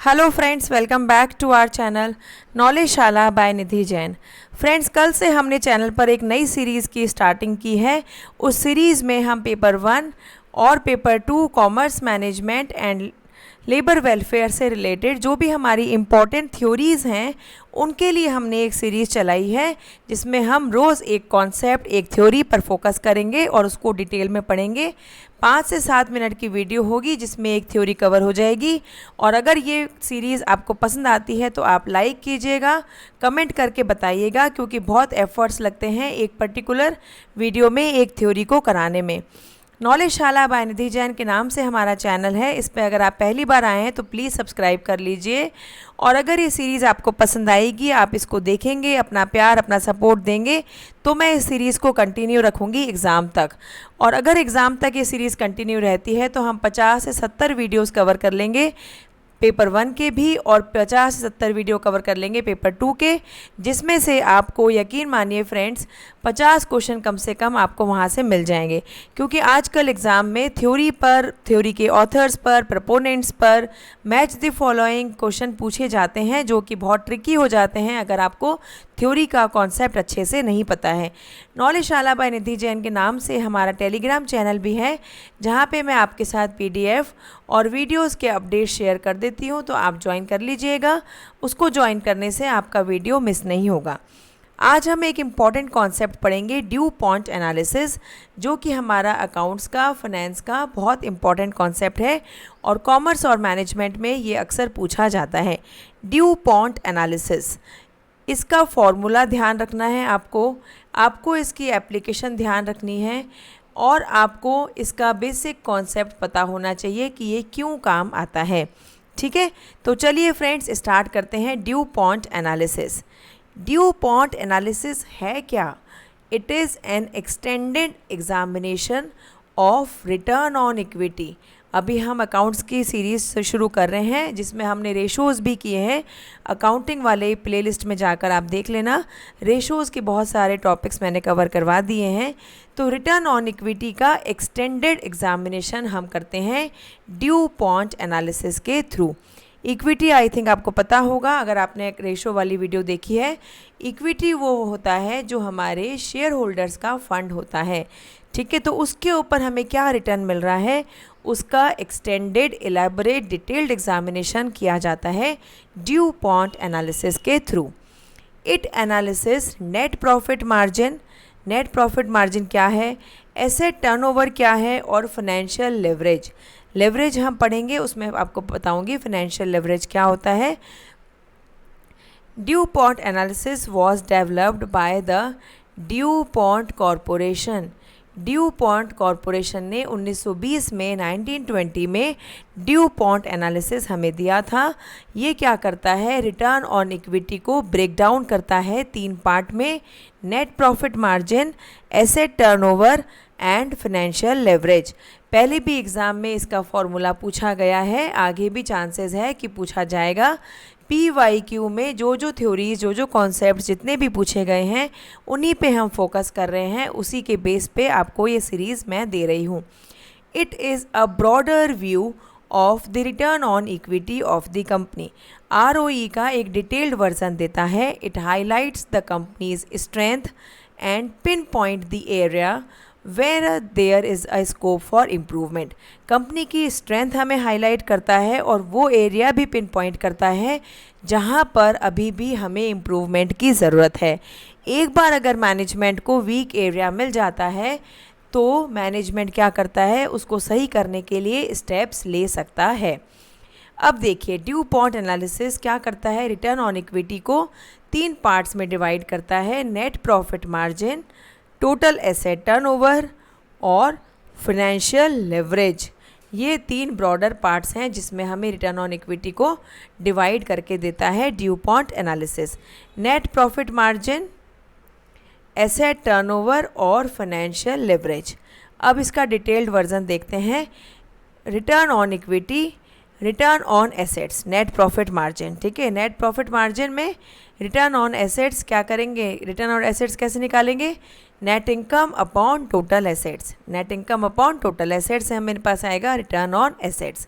Hello friends, welcome back to our channel knowledge Shala by Nidhi Jain. Friends, कल से हमने channel पर एक नई सीरीज़ की स्टार्टिंग की है। उस सीरीज़ में हम पेपर 1 और paper 2 commerce management and labour welfare से रिलेटेड जो भी हमारी इम्पॉर्टेंट थ्योरीज़ हैं उनके लिए हमने एक सीरीज़ चलाई है, जिसमें हम रोज़ एक कॉन्सेप्ट, एक थ्योरी पर फोकस करेंगे और उसको डिटेल में पढ़ेंगे। 5 से 7 मिनट की वीडियो होगी जिसमें एक थ्योरी कवर हो जाएगी। और अगर ये सीरीज़ आपको पसंद आती है तो आप लाइक कीजिएगा, कमेंट करके बताइएगा, क्योंकि बहुत एफर्ट्स लगते हैं एक पर्टिकुलर वीडियो में एक थ्योरी को कराने में। नॉलेज शाला बाय निधि जैन के नाम से हमारा चैनल है। इस पर अगर आप पहली बार आए हैं तो प्लीज़ सब्सक्राइब कर लीजिए। और अगर ये सीरीज़ आपको पसंद आएगी, आप इसको देखेंगे, अपना प्यार, अपना सपोर्ट देंगे, तो मैं इस सीरीज़ को कंटिन्यू रखूँगी एग्ज़ाम तक। और अगर एग्ज़ाम तक ये सीरीज़ कंटिन्यू रहती है तो हम 50 से 70 वीडियोज़ कवर कर लेंगे पेपर 1 के भी, और 50 से 70 वीडियो कवर कर लेंगे पेपर 2 के, जिसमें से आपको यकीन मानिए फ्रेंड्स 50 क्वेश्चन कम से कम आपको वहाँ से मिल जाएंगे। क्योंकि आजकल एग्ज़ाम में थ्योरी पर, थ्योरी के ऑथर्स पर, प्रपोनेंट्स पर मैच द फॉलोइंग क्वेश्चन पूछे जाते हैं, जो कि बहुत ट्रिकी हो जाते हैं अगर आपको थ्योरी का कॉन्सेप्ट अच्छे से नहीं पता है। नॉलेज शाला बाय निधि जैन के नाम से हमारा टेलीग्राम चैनल भी है, जहाँ पे मैं आपके साथ PDF और वीडियोस के अपडेट शेयर कर देती हूँ, तो आप ज्वाइन कर लीजिएगा। उसको ज्वाइन करने से आपका वीडियो मिस नहीं होगा। आज हम एक इम्पॉर्टेंट कॉन्सेप्ट पढ़ेंगे, ड्यू पॉइंट एनालिसिस, जो कि हमारा अकाउंट्स का, फाइनेंस का बहुत इम्पॉर्टेंट कॉन्सेप्ट है और कॉमर्स और मैनेजमेंट में ये अक्सर पूछा जाता है। ड्यू पॉइंट एनालिसिस, इसका फॉर्मूला ध्यान रखना है आपको इसकी एप्लीकेशन ध्यान रखनी है, और आपको इसका बेसिक कॉन्सेप्ट पता होना चाहिए कि ये क्यों काम आता है। ठीक है, तो चलिए फ्रेंड्स स्टार्ट करते हैं। Due point analysis. Due point analysis है क्या? It is an extended examination of return on equity. अभी हम अकाउंट्स की सीरीज़ शुरू कर रहे हैं, जिसमें हमने रेशोज़ भी किए हैं। अकाउंटिंग वाले प्लेलिस्ट में जाकर आप देख लेना, रेशोज़ के बहुत सारे टॉपिक्स मैंने कवर करवा दिए हैं। तो रिटर्न ऑन इक्विटी का एक्सटेंडेड एग्जामिनेशन हम करते हैं ड्यू पॉइंट एनालिसिस के थ्रू। इक्विटी आई थिंक आपको पता होगा अगर आपने एक रेशो वाली वीडियो देखी है। इक्विटी वो होता है जो हमारे शेयर होल्डर्स का फंड होता है। ठीक है, तो उसके ऊपर हमें क्या रिटर्न मिल रहा है, उसका एक्सटेंडेड, एलैबोरेट, डिटेल्ड एग्जामिनेशन किया जाता है ड्यू पॉइंट एनालिसिस के through. It analysis net profit margin. Net profit margin क्या है, एसेट टर्नओवर क्या है, और फाइनेंशियल लेवरेज। लेवरेज हम पढ़ेंगे, उसमें आपको बताऊंगी फाइनेंशियल लेवरेज क्या होता है। Due point analysis was developed by the due point corporation. Due point corporation ने 1920 में, 1920 में ड्यू पॉइंट एनालिसिस हमें दिया था। ये क्या करता है, रिटर्न ऑन इक्विटी को ब्रेक डाउन करता है 3 पार्ट में: net profit margin, asset turnover and financial leverage. पहले भी एग्ज़ाम में इसका फॉर्मूला पूछा गया है, आगे भी चांसेस है कि पूछा जाएगा। PYQ में जो थ्योरीज, जो कॉन्सेप्ट जितने भी पूछे गए हैं उन्हीं पे हम फोकस कर रहे हैं, उसी के बेस पे आपको ये सीरीज़ मैं दे रही हूँ। It is a broader view of the return on equity of the company. ROE का एक डिटेल्ड वर्जन देता है। It highlights the company's strength and pin point the area where there is a scope for improvement. Company की strength हमें highlight करता है और वो एरिया भी पिन पॉइंट करता है जहाँ पर अभी भी हमें इम्प्रूवमेंट की ज़रूरत है। एक बार अगर मैनेजमेंट को वीक एरिया मिल जाता है तो मैनेजमेंट क्या करता है, उसको सही करने के लिए स्टेप्स ले सकता है। अब देखिए, ड्यू पॉइंट एनालिसिस क्या करता है, रिटर्न ऑन इक्विटी को 3 पार्ट्स में डिवाइड करता है: net profit margin, total asset turnover और फाइनेंशियल लेवरेज। ये 3 ब्रॉडर पार्ट्स हैं जिसमें हमें रिटर्न ऑन इक्विटी को डिवाइड करके देता है due point analysis. Net profit margin, asset turnover और फाइनेंशियल लेवरेज। अब इसका डिटेल्ड वर्जन देखते हैं। Return on equity, return on assets, net profit margin. ठीक है, नेट प्रॉफिट मार्जिन में रिटर्न ऑन एसेट्स क्या करेंगे, रिटर्न ऑन एसेट्स कैसे निकालेंगे, net income upon total assets. Net income upon total assets से हमारे पास आएगा रिटर्न ऑन एसेट्स।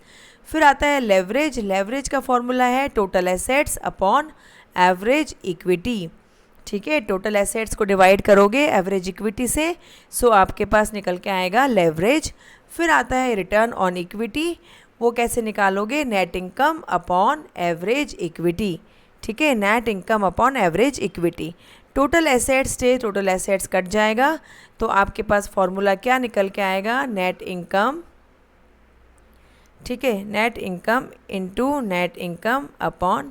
फिर आता है लेवरेज। लेवरेज का फॉर्मूला है total assets upon average equity. ठीक है, टोटल एसेट्स को डिवाइड करोगे एवरेज इक्विटी से, सो आपके पास निकल के आएगा लेवरेज। फिर आता है रिटर्न ऑन इक्विटी, वो कैसे निकालोगे, net income upon average equity. ठीक है, net income upon average equity. Total assets से टोटल एसेट्स कट जाएगा, तो आपके पास फॉर्मूला क्या निकल के आएगा, नेट इनकम। ठीक है, net income into net income upon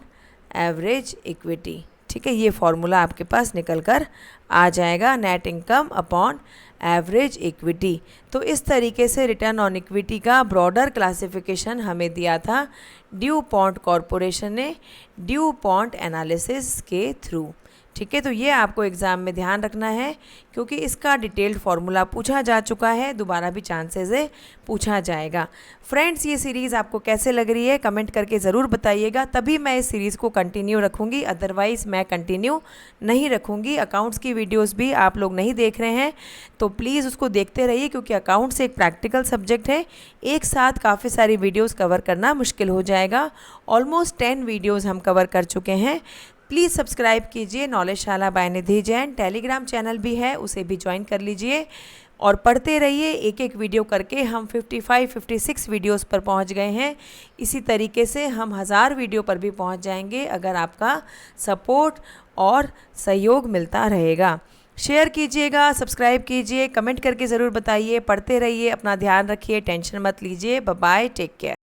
average equity. ठीक है, ये फॉर्मूला आपके पास निकल कर आ जाएगा, net income upon average equity. तो इस तरीके से रिटर्न ऑन इक्विटी का ब्रॉडर क्लासिफिकेशन हमें दिया था ड्यू पॉन्ट कॉरपोरेशन ने ड्यू पॉन्ट एनालिसिस के थ्रू। ठीक है, तो ये आपको एग्ज़ाम में ध्यान रखना है, क्योंकि इसका डिटेल्ड फार्मूला पूछा जा चुका है, दोबारा भी चांसेस है पूछा जाएगा। फ्रेंड्स, ये सीरीज़ आपको कैसे लग रही है कमेंट करके ज़रूर बताइएगा, तभी मैं इस सीरीज़ को कंटिन्यू रखूँगी, अदरवाइज़ मैं कंटिन्यू नहीं रखूँगी। अकाउंट्स की वीडियोज़ भी आप लोग नहीं देख रहे हैं तो प्लीज़ उसको देखते रहिए, क्योंकि अकाउंट्स एक प्रैक्टिकल सब्जेक्ट है, एक साथ काफ़ी सारी वीडियोज़ कवर करना मुश्किल हो जाएगा। ऑलमोस्ट 10 वीडियोज़ हम कवर कर चुके हैं। प्लीज़ सब्सक्राइब कीजिए नॉलेजशाला bye Nidhi Jain. Telegram channel भी है, उसे भी ज्वाइन कर लीजिए और पढ़ते रहिए। एक एक वीडियो करके हम 55-56 वीडियोस पर पहुंच गए हैं। इसी तरीके से हम 1000 वीडियो पर भी पहुंच जाएंगे, अगर आपका सपोर्ट और सहयोग मिलता रहेगा। शेयर कीजिएगा, सब्सक्राइब कीजिए, कमेंट करके ज़रूर बताइए, पढ़ते रहिए, अपना ध्यान रखिए, टेंशन मत लीजिए। Bye bye, take care.